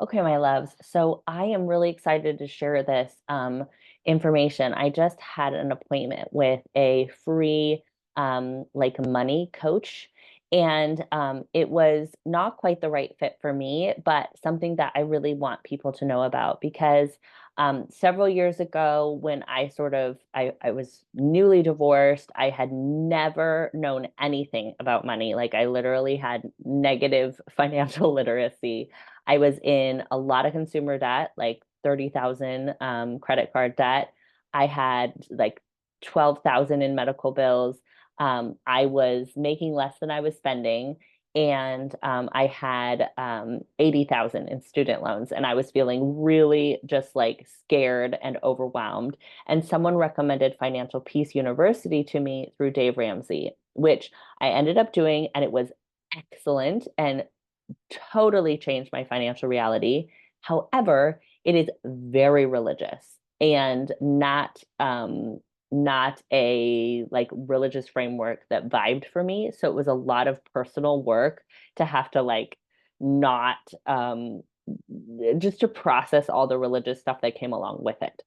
Okay, my loves. So I am really excited to share this information. I just had an appointment with a free like money coach, and it was not quite the right fit for me, but something that I really want people to know about because several years ago when I was newly divorced, I had never known anything about money. Like I literally had negative financial literacy. I was in a lot of consumer debt, like 30,000 credit card debt. I had like 12,000 in medical bills. I was making less than I was spending. And I had 80,000 in student loans, and I was feeling really just like scared and overwhelmed. And someone recommended Financial Peace University to me through Dave Ramsey, which I ended up doing, and it was excellent. And totally changed my financial reality. However, it is very religious and not a like religious framework that vibed for me. So it was a lot of personal work to have to like not just to process all the religious stuff that came along with it.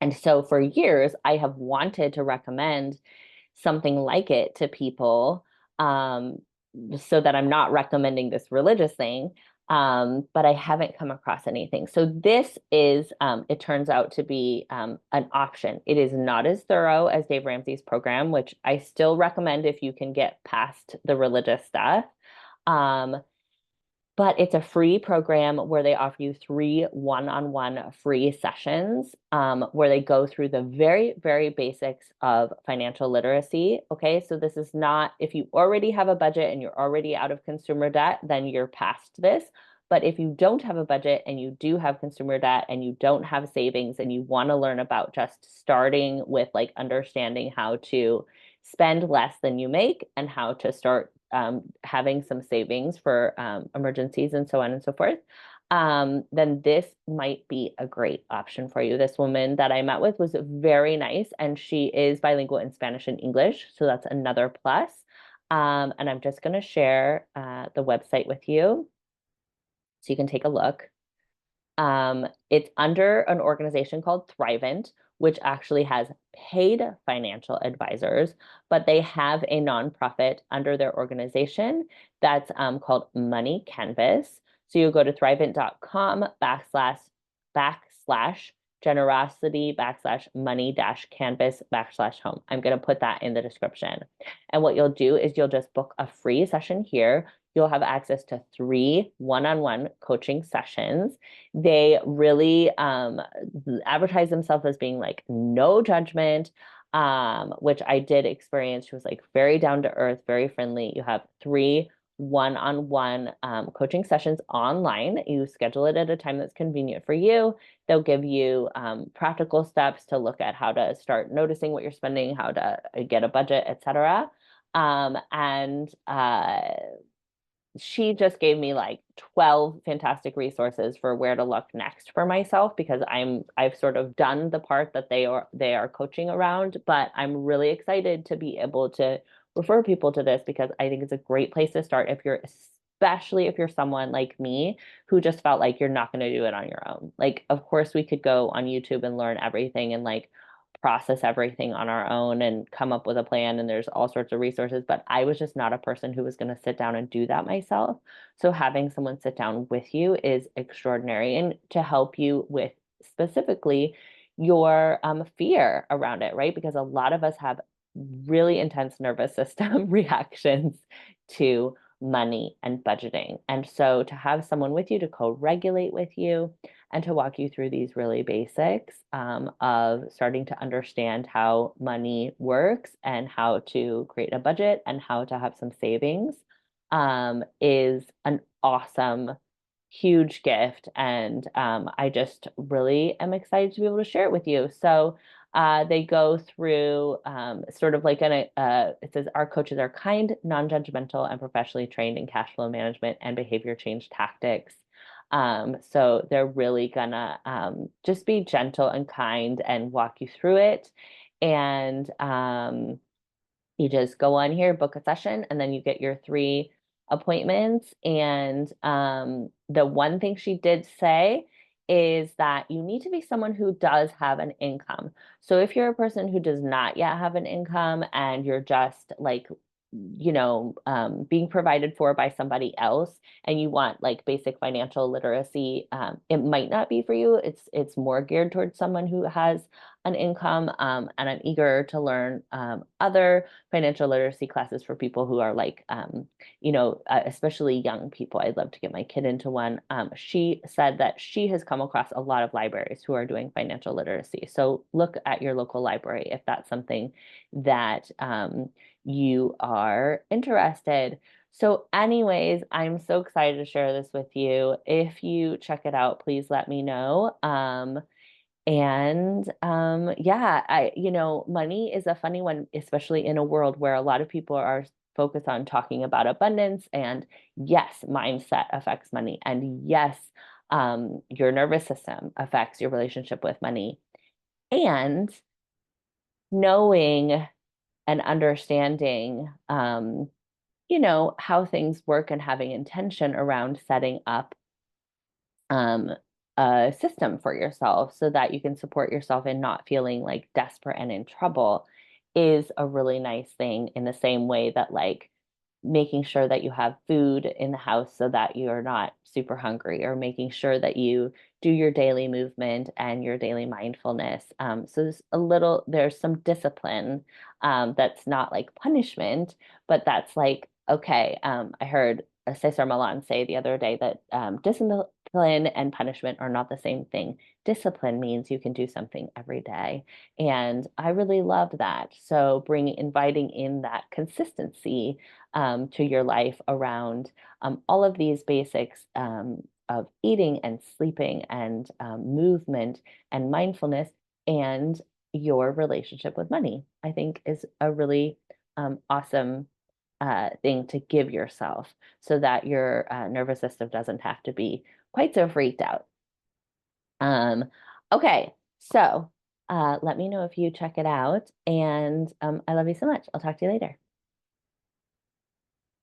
And so for years, I have wanted to recommend something like it to people, um, so that I'm not recommending this religious thing. But I haven't come across anything. So this is, it turns out to be an option. It is not as thorough as Dave Ramsey's program, which I still recommend if you can get past the religious stuff. Um, but it's a free program where they offer you three one-on-one free sessions, where they go through the very, very basics of financial literacy. Okay, so this is not, if you already have a budget and you're already out of consumer debt, then you're past this. But if you don't have a budget and you do have consumer debt and you don't have savings and you want to learn about just starting with like understanding how to spend less than you make and how to start having some savings for emergencies and so on and so forth, then this might be a great option for you. This woman that I met with was very nice, and she is bilingual in Spanish and English. So that's another plus. And I'm just going to share the website with you so you can take a look. It's under an organization called Thrivent, which actually has paid financial advisors, but they have a nonprofit under their organization that's called Money Canvas. So you go to thrivent.com backslash generosity backslash money dash canvas backslash home. I'm going to put that in the description. And what you'll do is you'll just book a free session here. You'll have access to three one-on-one coaching sessions. They really advertise themselves as being like no judgment, which I did experience. She was like very down to earth, very friendly. You have three one-on-one coaching sessions online. You schedule it at a time that's convenient for you. They'll give you practical steps to look at how to start noticing what you're spending, how to get a budget, etc. And she just gave me like 12 fantastic resources for where to look next for myself, because I've sort of done the part that they are coaching around, but I'm really excited to be able to refer people to this because I think it's a great place to start if you're, especially if you're someone like me who just felt like you're not going to do it on your own. Like of course we could go on YouTube and learn everything and like process everything on our own and come up with a plan, and there's all sorts of resources, but I was just not a person who was going to sit down and do that myself. So having someone sit down with you is extraordinary, and to help you with specifically your fear around it, right? Because a lot of us have really intense nervous system reactions to money and budgeting. And so to have someone with you to co-regulate with you and to walk you through these really basics of starting to understand how money works and how to create a budget and how to have some savings is an awesome, huge gift. And I just really am excited to be able to share it with you. So they go through sort of like it says, our coaches are kind, non-judgmental, and professionally trained in cash flow management and behavior change tactics. So they're really gonna just be gentle and kind and walk you through it. And you just go on here, book a session, and then you get your three appointments. And the one thing she did say is that you need to be someone who does have an income. So if you're a person who does not yet have an income and you're just like, being provided for by somebody else and you want like basic financial literacy, it might not be for you. It's more geared towards someone who has an income. And I'm eager to learn other financial literacy classes for people who are like, especially young people. I'd love to get my kid into one. She said that she has come across a lot of libraries who are doing financial literacy. So look at your local library if that's something that you are interested. So, anyways, I'm so excited to share this with you. If you check it out, please let me know. Yeah, money is a funny one, especially in a world where a lot of people are focused on talking about abundance. And yes, mindset affects money. And yes, your nervous system affects your relationship with money. And knowing and understanding, how things work and having intention around setting up um, a system for yourself so that you can support yourself in not feeling like desperate and in trouble is a really nice thing, in the same way that like making sure that you have food in the house so that you're not super hungry, or making sure that you do your daily movement and your daily mindfulness. So there's some discipline that's not like punishment, but that's like, okay, I heard Cesar Millan say the other day that discipline and punishment are not the same thing. Discipline means you can do something every day. And I really loved that. So inviting in that consistency to your life around all of these basics of eating and sleeping and movement and mindfulness and your relationship with money, I think is a really awesome thing to give yourself so that your nervous system doesn't have to be quite so freaked out. Um, okay, so let me know if you check it out, and I love you so much. I'll talk to you later.